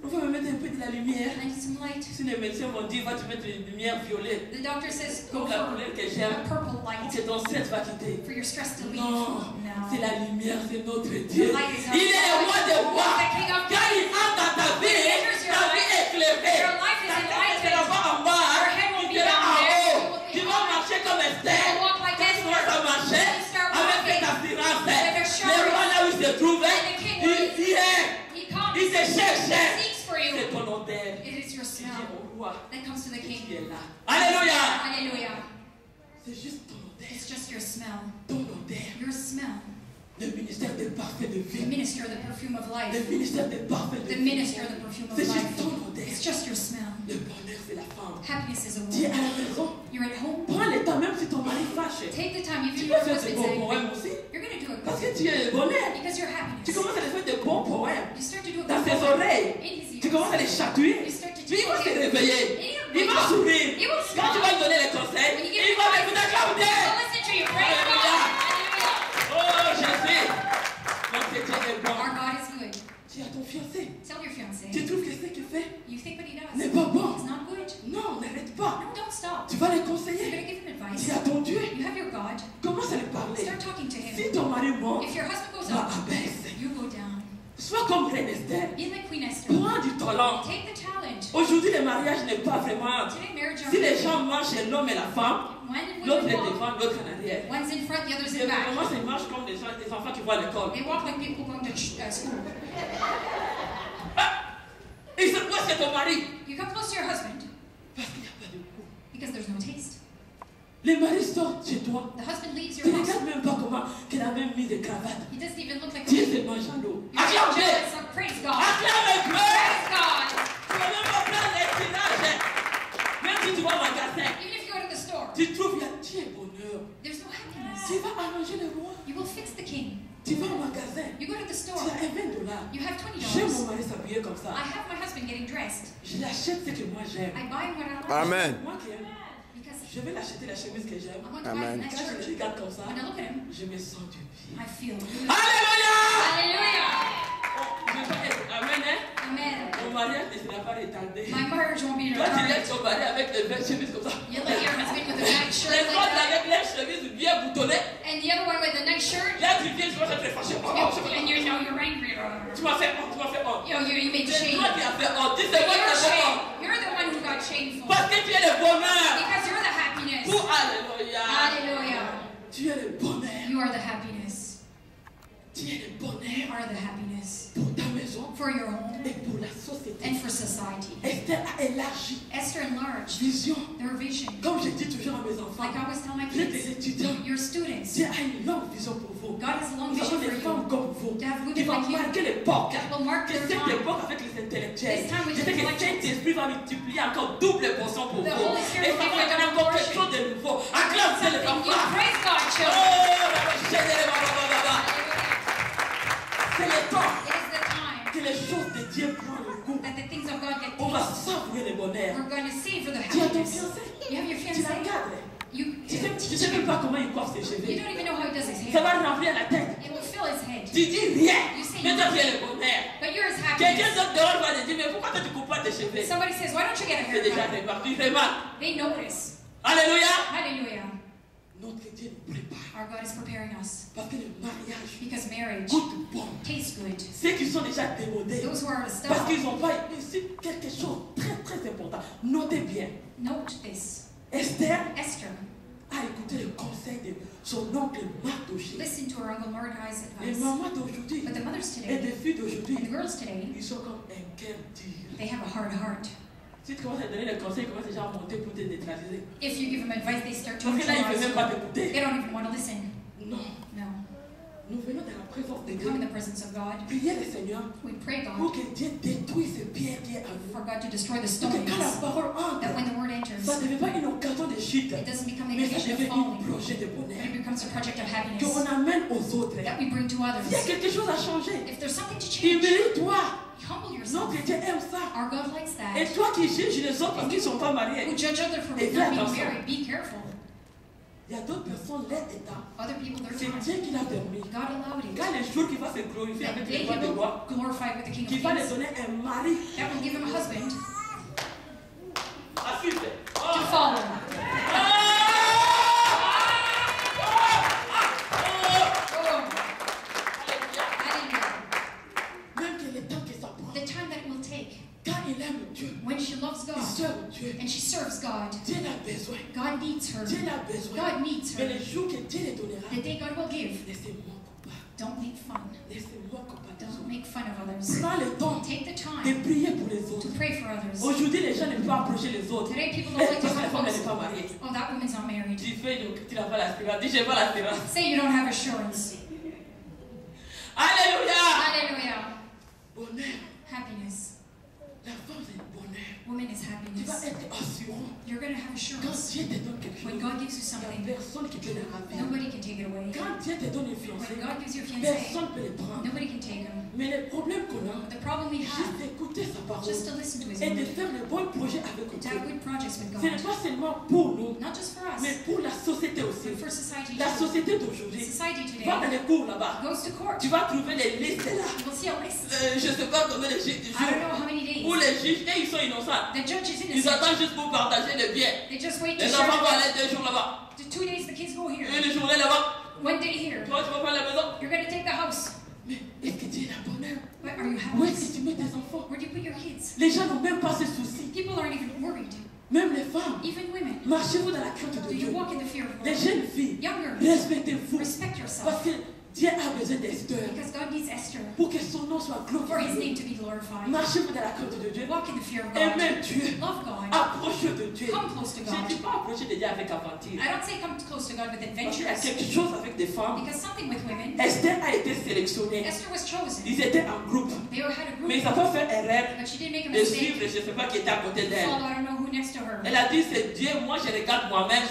On va me mettre un peu de la lumière. I need some light. Si les médecins m'ont dit, va te mettre une lumière violette, The doctor says, go comme la for couleur que a j'aime, purple pour light que ton stress va quitter. for your stress to leave. Non, c'est No. la lumière, c'est notre Dieu. The light is our Il est le roi des rois. The King of Quand il Kings. entre dans ta vie est éclairée. Your life is Ta tête ne enlightened. sera pas en bas, Your head tu won't be seras down en there. haut. You will be Tu vas high. marcher comme Esther. You will walk like Quand tu commences à Esther. marcher You start avec walking cette assurance, with le assurance. roi là où il se trouvait, And the king il will- vient, He comes. il te cherche. He seeks for C'est you. ton odeur. It is your Tu viens smell au roi that comes to the qui King. est là. Alléluia. Hallelujah. C'est juste ton odeur. It's just your smell. Ton odeur. Your smell. Le ministère des parfaits de The vie. minister, the perfume of Le life. ministère des parfaits de The vie. minister, the perfume of C'est juste life. ton odeur. It's just your smell. Le bonheur, c'est la femme. Happiness is a Tu es à woman. la maison. You're at home. Prends le temps, même si ton mari fâche. Take the time, Tu even peux your faire des husband's bons poèmes angry. aussi. You're going to do it Parce que tu es le bonheur. because you're Tu happiness. commences à lui faire de bons poèmes. You start to do it Dans ses before- oreilles. in his Tu ears. commences à les chatouiller. You start to Puis il va se him. réveiller. Il va sourire. He will Quand tu smile. vas lui donner les conseils, When you il give him va advice, m'écouter he'll applaudir. listen to you. Praise God. Hallelujah. Hallelujah. Oh Jésus. Notre Dieu est bon. Our God is good. Tu as ton fiancé. Tell your fiancé. Tu trouves que ce qu'il fait You think what he n'est does pas bon. is not good. Non, n'arrête pas. No, don't stop. Tu vas les You're conseiller. going to give him advice. Tu as ton Dieu. You have your God. Commence à lui parler. Start talking to him. Si ton mari ment, If your husband goes va up, abaisse. you go down. Sois comme Reine Esther. Be like Queen Esther. Prends du talent. Take the talent. Aujourd'hui, le mariage n'est pas vraiment. Today, marriage Si les are gens marchent chez l'homme et la femme, one and l'autre women est walk. devant, l'autre en arrière. One's in front, the other's Et in back. vraiment, ils marchent comme des enfants qui vont à l'école. They walk like people going to school. Et c'est quoi c'est ton mari? You come close to your husband Parce qu'il n'y a pas de goût. because there's no taste. Les maris sortent chez toi. The husband leaves Tu your ne house. regardes même pas comment qu'elle a même mis des cravates. He doesn't even look like Tu es a seulement jaloux. You're Acclame Dieu. jealous of praise God. Acclame Dieu. Praise God. Tu vas même pas prendre les tirages. Même si tu vas au magasin, Even if you go to the store, tu trouves il y a Dieu bonheur. there's no happiness. Tu vas arranger le roi. You will fix the king. Tu vas au magasin. You go to the Tu store. as un $20. You have $20. J'aime mon mari s'habiller comme ça. I have my husband getting dressed. Je l'achète ce que moi j'aime. I buy him what I like. Amen. Moi qui aime, Because je vais l'acheter la chemise que j'aime. I want to buy Amen. him that Quand je le shirt. regarde comme ça, When I look at him, je me sens du bien. I feel good. Alléluia! Hallelujah. Je vais être, amen, hein? Amen. Mon mariage ne sera pas retardé. My marriage won't be Toi, tu retarded. laisses ton mari avec les belles chemises comme ça. You look at your husband with a nice shirt Les like autres that, avec les chemises bien boutonnées. and the other one with a nice shirt, Là, tu viens, tu vas être fâché. Oh, oh, and you know you're angry. tu m'as fait honte, tu m'as fait honte. You made C'est shame. toi qui as fait honte. Dis, c'est moi qui You're ai fait shame. honte. You're the one who got shameful. Parce que tu es le bonheur. Because you're the happiness. Pour Alléluia. Hallelujah. Tu es le bonheur. You are the happiness. Tu es le You bonheur are the happiness. pour ta maison. For for your home, et pour la société. and for society. Esther a élargi Esther enlarged vision. their vision. Comme je dis toujours à mes enfants, Like I always tell my vous êtes des kids, étudiants. your students, Dieu a une longue vision pour vous. God has a long Nous vision avons for des you. femmes comme vous To have qui women vont like you marquer l'époque. that will mark Que their cette time. époque avec les intellectuels, This time with je sais que le intellectuals. Saint-Esprit va multiplier encore double portion pour The vous. Holy Et Spirit ça will va give you donner a encore double quelque chose de nouveau. Acclame les Something you enfants. praise God, Oh, children. c'est le temps It is the time que les choses de Dieu prennent le goût. that the things of God get On va tasted. savourer le bonheur. We're going to savor the Tu as ton happiness. fiancé. You have your Tu la fiancé. regardes. You Tu sais teach même him. pas comment il coiffe ses You cheveux. don't even know how he does his Ça hair. va remplir la tête. It will fill his head. Tu dis rien. You say Mais toi, tu nothing. es le bonheur. But yours is Quelqu'un happiness. d'autre dehors va te dire, mais pourquoi toi tu coupes pas tes cheveux? Somebody says, why don't you get a C'est déjà haircut? réparti, remarque. They notice. Alléluia. Hallelujah. Notre Dieu nous prépare. Our God is preparing us. Parce que le mariage Because marriage goûte bon. tastes good. Ceux qui sont déjà démodés, Those who are parce stuck, qu'ils n'ont pas ici quelque chose de très très important. Notez bien. note this. Esther Esther a écouté le conseil de son oncle Mardoché. listened to her Uncle Mordecai's Les advice. mamans d'aujourd'hui But the mothers et today des filles d'aujourd'hui, and the girls today, ils sont comme un cœur dur. they have a hard heart. Si tu commences à donner le conseil, ils commencent déjà à monter pour te neutraliser. If you give them advice, they start to Parce que là, ils ne veulent même neutralize pas you. t'écouter. They don't even want to listen. Non. No. Nous venons dans la présence de We Dieu. come in the presence of God. Priez le Seigneur We pray pour God que Dieu détruise ce pierre qui est à vous. for God to destroy the Pour que stones. quand la parole That entre, when the word enters, ça ne devient pas une occasion de chute, it doesn't become the mais ça occasion of devient un falling, projet de but bonheur it becomes a project of happiness qu'on amène aux autres. that we bring to Il y a others. quelque chose à changer. If there's something to change, Humilie-toi. humble yourself. Notre Dieu aime ça. Our God likes Et that. toi qui juges les autres parce qu'ils ne sont pas mariés, Who judge others for Et fais not being attention. married, be careful. il y a d'autres personnes, leur état, Other people, their c'est time. Dieu qui l'a permis. God allowed it. Quand le jour qui va se glorifier That avec day les he rois de will roi, glorify with the King qui of va lui Kings. donner un mari That will give him a husband à suivre. to follow. Oh, hallelujah. Même que le temps que ça prend, The time that it will take quand il aime Dieu, when she loves il God sert Dieu, and she serves God. Dieu a besoin. God needs her. Dieu a besoin. God needs Mais her. le jour que Dieu les donnera, The day God will give, laissez-moi pas. don't make fun. Laissez-moi pas. Don't make fun of others. Prends le temps Take the de time prier pour les to autres. pray for others. Aujourd'hui, les gens ne peuvent pas approcher les autres. Today people Et don't like to parce que la come femme n'est close. pas mariée. Oh, that woman's not married. Tu n'as pas l'assurance. Dis, j'ai pas l'assurance. Say you don't have assurance. Alléluia. Hallelujah. Bonheur. Happiness. La femme, c'est le bonheur. Woman is Tu vas happiness. être assurant. You're going to have Quand assurance. Dieu te donne quelque When chose, God gives you il n'y a something, personne qui peut le raviver. nobody can take it away. Quand Dieu te donne une When fiancée, God gives you a fiancé, personne ne peut le prendre. nobody can take him. Mais le problème qu'on a, The problem we juste have, d'écouter sa parole just to listen to his et de word, faire le bon projet avec to Dieu. have good projects with Ce n'est God. pas seulement pour nous, Not just for us, mais pour la société aussi. but for society La too. société d'aujourd'hui, Society va dans today les cours là-bas. goes to court. Tu vas trouver les listes là. You will see a list. Je ne sais pas combien de juges du I don't jour. know how many Où days. les juges, et ils sont innocents. The judge is Ils innocent. attendent juste pour partager le bien. They just wait to Les share. enfants vont aller 2 jours là-bas. The 2 days the kids go here. Une journée là-bas. 1 day here. Toi, tu vas prendre la maison. You're going to take the house. Mais est-ce que Dieu est la bonheur? But are you Où est-ce happy? que tu mets tes enfants? Where do you put your kids? Les gens n'ont même pas ce souci. People aren't even worried. Même les femmes. Even women. Marchez-vous dans la crainte de Do you Dieu. walk in the fear of Les God? jeunes filles, Young girls, respectez-vous. respect yourself. Parce que Dieu a besoin d'Esther Because God needs Esther pour que son nom soit for his glorifié. name to be glorified. Marchez-vous dans la crainte de Dieu. Walk in the fear of God. Aimez Dieu. Love God. Approchez de Dieu. Come close to Je ne God. dis pas approcher de Dieu avec aventure. I don't say come close to God with Parce qu'il y a adventures. quelque chose avec des femmes. Because something with women, Esther a été sélectionnée. Esther was chosen. Ils étaient en groupe. They had a Mais ils group, n'ont pas fait erreur but she didn't make a de mistake. suivre, je ne sais pas qui était à côté d'elle. Follow, I don't know who next to her. Elle a dit, c'est Dieu, moi je regarde moi-même,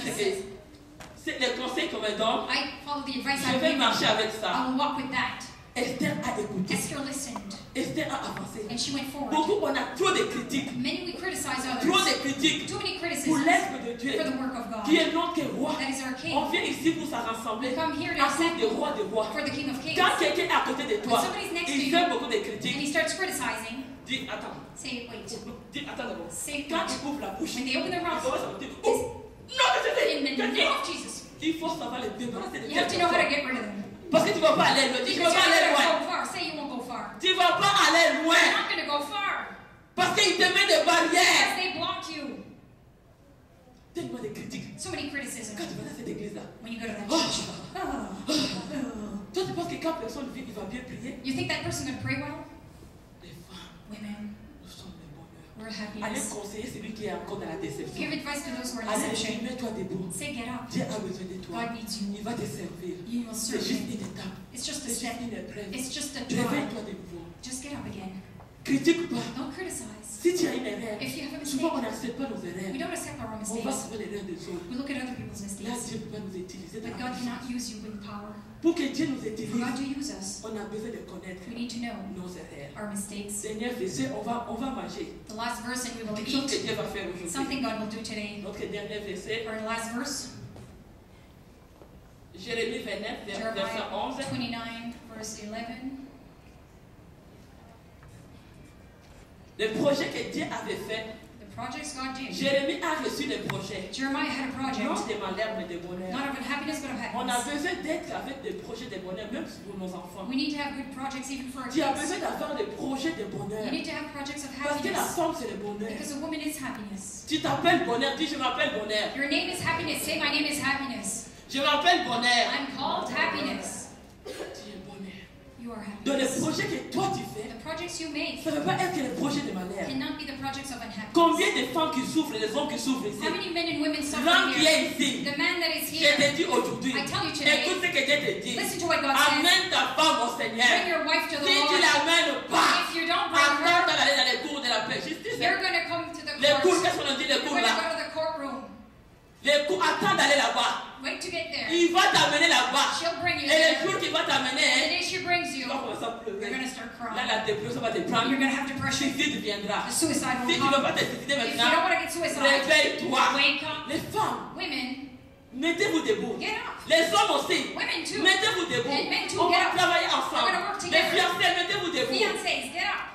c'est le conseil qu'on me donne. I follow the advice Je I'm vais given. marcher avec ça. I will walk with that. Esther a écouté. Esther listened, Esther a avancé. and she went forward. Beaucoup, on a trop de critiques. Many we criticize Trop others. de critiques Too many pour criticisms l'œuvre de Dieu, for the work of God. qui est notre roi. That is our On King. vient ici pour se rassembler We come here to à cause des assemble rois des rois. for the King of Kings. Quand quelqu'un est à côté de toi, When somebody's next to il you, fait beaucoup de and critiques. he starts criticizing, Dis, attends. say, wait. Dis, attends d'abord. Say, Quand tu ouvres la bouche, when they open their il mouth, commence à me dire, oh, non, mais in the c'est name of Jesus, il faut savoir les débarrasser de you have to know how to quelqu'un. get rid of them. Parce que tu ne vas pas aller loin. Tu ne vas Because you're pas not aller going loin. to go far. Say you won't go far. Tu ne vas pas aller You're loin. not going to go far. Parce qu'il te met des Because barrières. they block you. Tellement de critiques. So many criticisms Quand tu vas dans cette église-là, when you go to that oh, church. toi tu penses que quand personne vit, il va bien prier. You think that person's going to pray well? Les Women, nous sommes les bonheurs. we're Allez happiness. conseiller celui qui est encore dans la déception. Give advice to those who are in Allez, deception. mets-toi debout. Say, get up. Dieu a besoin de toi. God needs you. Il va te servir. You will C'est serve juste him. une étape. It's just a C'est step. juste une épreuve. It's just a trial. Réveille-toi de nouveau. Just get up again. Critique pas. Don't criticize. Si tu as une erreur, If you have a souvent on mistake, n'accepte pas nos erreurs. we don't accept our own On va mistakes. sur l'erreur des autres. We look at other people's Là, mistakes. Dieu peut pas nous utiliser dans But la God puissance. cannot use you with power. Pour que Dieu nous For utilise, God to use us, on a besoin de connaître we need to know nos erreurs. our mistakes. Dernier verset, on va manger. The last verse, and we will Quelque chose que eat. Dieu va faire aujourd'hui. Something God will do today. Notre dernier verset, Our last verse, Jérémie 29, verset Jeremiah 11. 29, verse 11. Le projet que Dieu avait fait, The projects God did. Jérémie a reçu des projets. Jeremiah had a Non project, de malheur, mais de bonheur. not of unhappiness, but of On a happiness. besoin d'être avec des projets de bonheur, même pour nos enfants. We need to have good projects even for our Tu as kids. besoin d'avoir des projets de bonheur. You need to have projects of Parce que la happiness. femme, c'est le bonheur. Because a woman is happiness. Tu t'appelles bonheur, dis je m'appelle bonheur. Your name is happiness. Say, my name is happiness. Je m'appelle bonheur. I'm called happiness. Tu es bonheur. You are Dans les happiness. projets que toi tu fais, The projects you make ça ne peut pas être les projets de malheur. cannot be the projects of unhappiness. Combien de femmes qui souffrent, les hommes qui souffrent ici? How many men and women suffer L'homme qui here? est ici, The man that is je here. te dis aujourd'hui, I tell you today, écoute ce que Dieu te dit. listen to what God says. Amène ta femme au Seigneur. Bring your wife to the Si tu Lord. l'amènes pas, If you don't bring attends her, d'aller dans les cours de la paix. Justice. you're going to come to the Les cours, court. qu'est-ce qu'on dit les You're cours going to là? go to the courtroom. Les cours, attends d'aller là-bas. Wait to get there. Il va t'amener là-bas. She'll bring you Et le there. jour qu'il va And t'amener, the day she brings tu you, vas commencer à you're pleurer. going to start Là, crying. la dépression va te prendre. You're going to have depression. Suicide viendra. The suicide Si will tu ne veux come. pas te suicider If you don't maintenant, want to get suicide, réveille-toi. wake up. Les femmes, Women, mettez-vous debout. get up. Les hommes aussi, Women too. mettez-vous debout. And men too, On get va up. travailler We're ensemble. gonna work Les together. fiancés, mettez-vous debout. Fiancés, get up.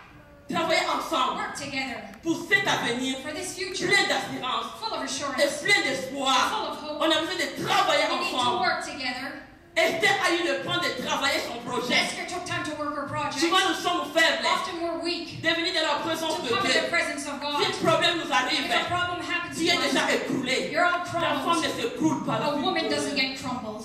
Travaillez ensemble Work together pour cet avenir for this future plein d'assurance full of et assurance, plein d'espoir. full of hope. On a besoin de travailler We need to ensemble. work together. Esther a eu le temps de travailler son projet. Esther took time to work her project. Souvent nous sommes faibles. Often we're weak De venir dans la présence to de come in Dieu. the presence of God. Si le problème nous arrive, If a problem happens tu es to us, déjà écroulé. you're all La femme crumbled. ne s'écroule pas A woman vite. doesn't get crumbled.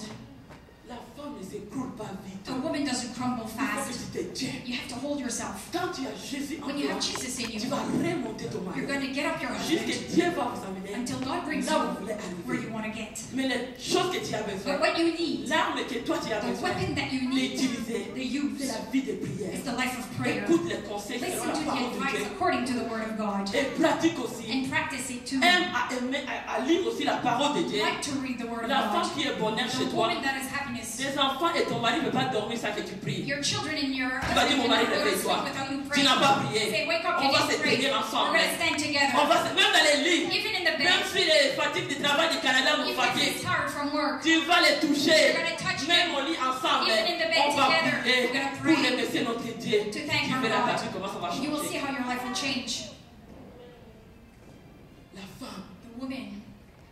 La femme ne s'écroule pas vite. A woman doesn't crumble Il faut que fast. tu te tiens. You have to hold yourself. Quand tu as Jésus en When you toi, have Jesus in tu you, vas remonter ton you're mari. going to get up your Jusque husband Dieu va vous amener until God brings là où you vous voulez where arriver. you want to get. Mais les choses que tu as besoin, But what you need, l'arme que toi tu as the besoin weapon that you need d'utiliser, to c'est use, la vie de prière. is the life of prayer. Écoute les conseils selon Listen la to the parole de advice Dieu. according to the word of God Et pratique aussi. and practice it too. Aime à aimer, à lire aussi la parole de Dieu. Like to read the word of La femme God. qui est bonheur chez The toi, woman that is happiness. tes enfants et ton mari ne peuvent pas dormir sans que tu pries. Your children and your Tu vas dire, mon husband mari, cannot go to réveille-toi. sleep without you Tu praying. n'as pas prié. Say, wake up, On you va need se to pray. tenir We're ensemble. going to stand together. Même dans les lits, Even in the même bed, si les fatigues du travail du Canada nous even if fatiguent, it's hard from work, tu vas les toucher. you're going to touch Même them. au lit ensemble, Even in the bed on va together, prier we're gonna pour pray remercier notre Dieu. to thank Tu our verras ta God. vie comment ça va You will see changer. how your life will change. La femme, The woman,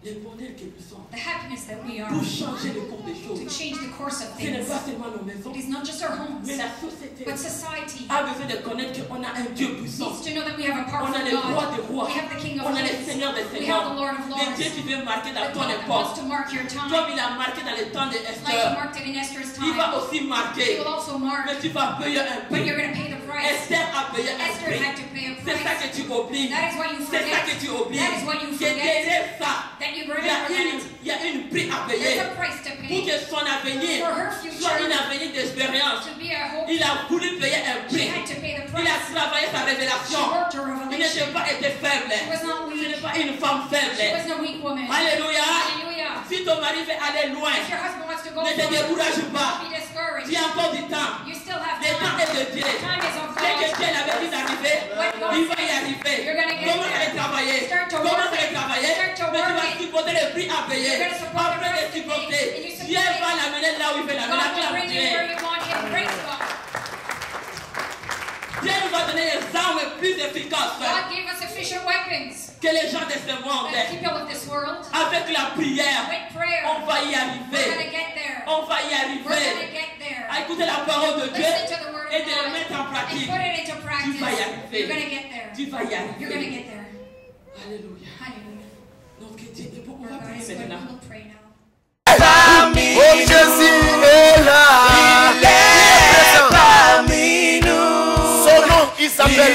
le bonheur que nous sommes, the happiness that we are, pour changer le cours des to choses, change the course of ce n'est things. pas seulement nos maisons, It is not just our homes, mais la société but society a besoin de connaître qu'on a un Dieu puissant. needs to know that we have a On powerful a le roi God. des rois. We have the King of On a le Kings. Seigneur des We have the Seigneurs. Lord of Le Lords. Dieu qui veut marquer dans The ton God that époque. wants to mark your time, Comme il a marqué dans le temps de like he Esther, marked it in Esther's il va time. aussi He marquer. will also mark, Mais tu vas payer un but you're prix. going to pay the price. Esther a payé un Esther prix. had to pay a C'est ça price. que tu oublies. That is why you C'est ça que forget. tu oublies. That is why you Que forget. derrière ça, That you il y a remember that il y a une prix à there's payer a price to pour pay que son avenir for her soit un future, avenir d'espérance. to be a hope. Il a voulu payer un She prix. had to pay the Il a price. travaillé sa She révélation. worked her Il revelation. n'était pas été faible. She was not Ce weak. n'est pas une femme She faible. wasn't a weak woman. Alléluia. Hallelujah. Si ton mari veut aller loin, If your husband wants to go ne te far, décourage don't pas. be discouraged. Tu as encore du temps. You still have Le temps time. est de Dieu. Time is of Dès que God. Dieu l'avait dit d'arriver, il va y arriver. You're gonna get Commence à there. travailler. Start to Commence work à it. travailler. Start to Mais tu work vas it. supporter le prix à payer. You're gonna support the Après price de to pay. supporter, And you Dieu support va it. l'amener là où il veut l'amener. God La will gloire bring de you where Dieu. you want him. Praise God. Dieu nous va donner les armes plus efficaces God gave us efficient weapons. que les gens de ce monde. The people of this world, Avec la prière, with prayer, on va y we're arriver. going to get there. On va y We're going to arriver. get there. À écouter la parole de Dieu Listen to the word et of de le God mettre en and pratique. put it into practice. Tu vas y arriver. You're going to get there. Tu vas y You're going to arriver. get there. Alléluia. Hallelujah. Donc Dieu est bon. On Our va God is prier good. maintenant. We'll pray now. Oh, Jésus est là. Il est parmi nous. Son nom, il s'appelle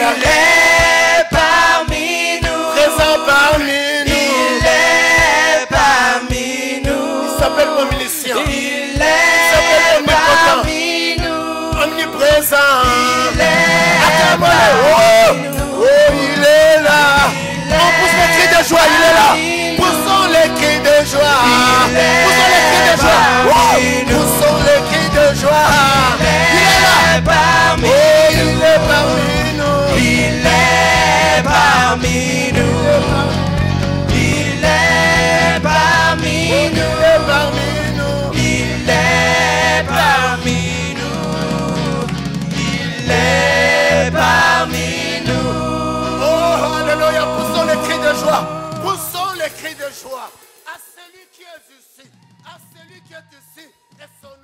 joie. Poussons les cris de joie à celui qui est ici, à celui qui est ici, et son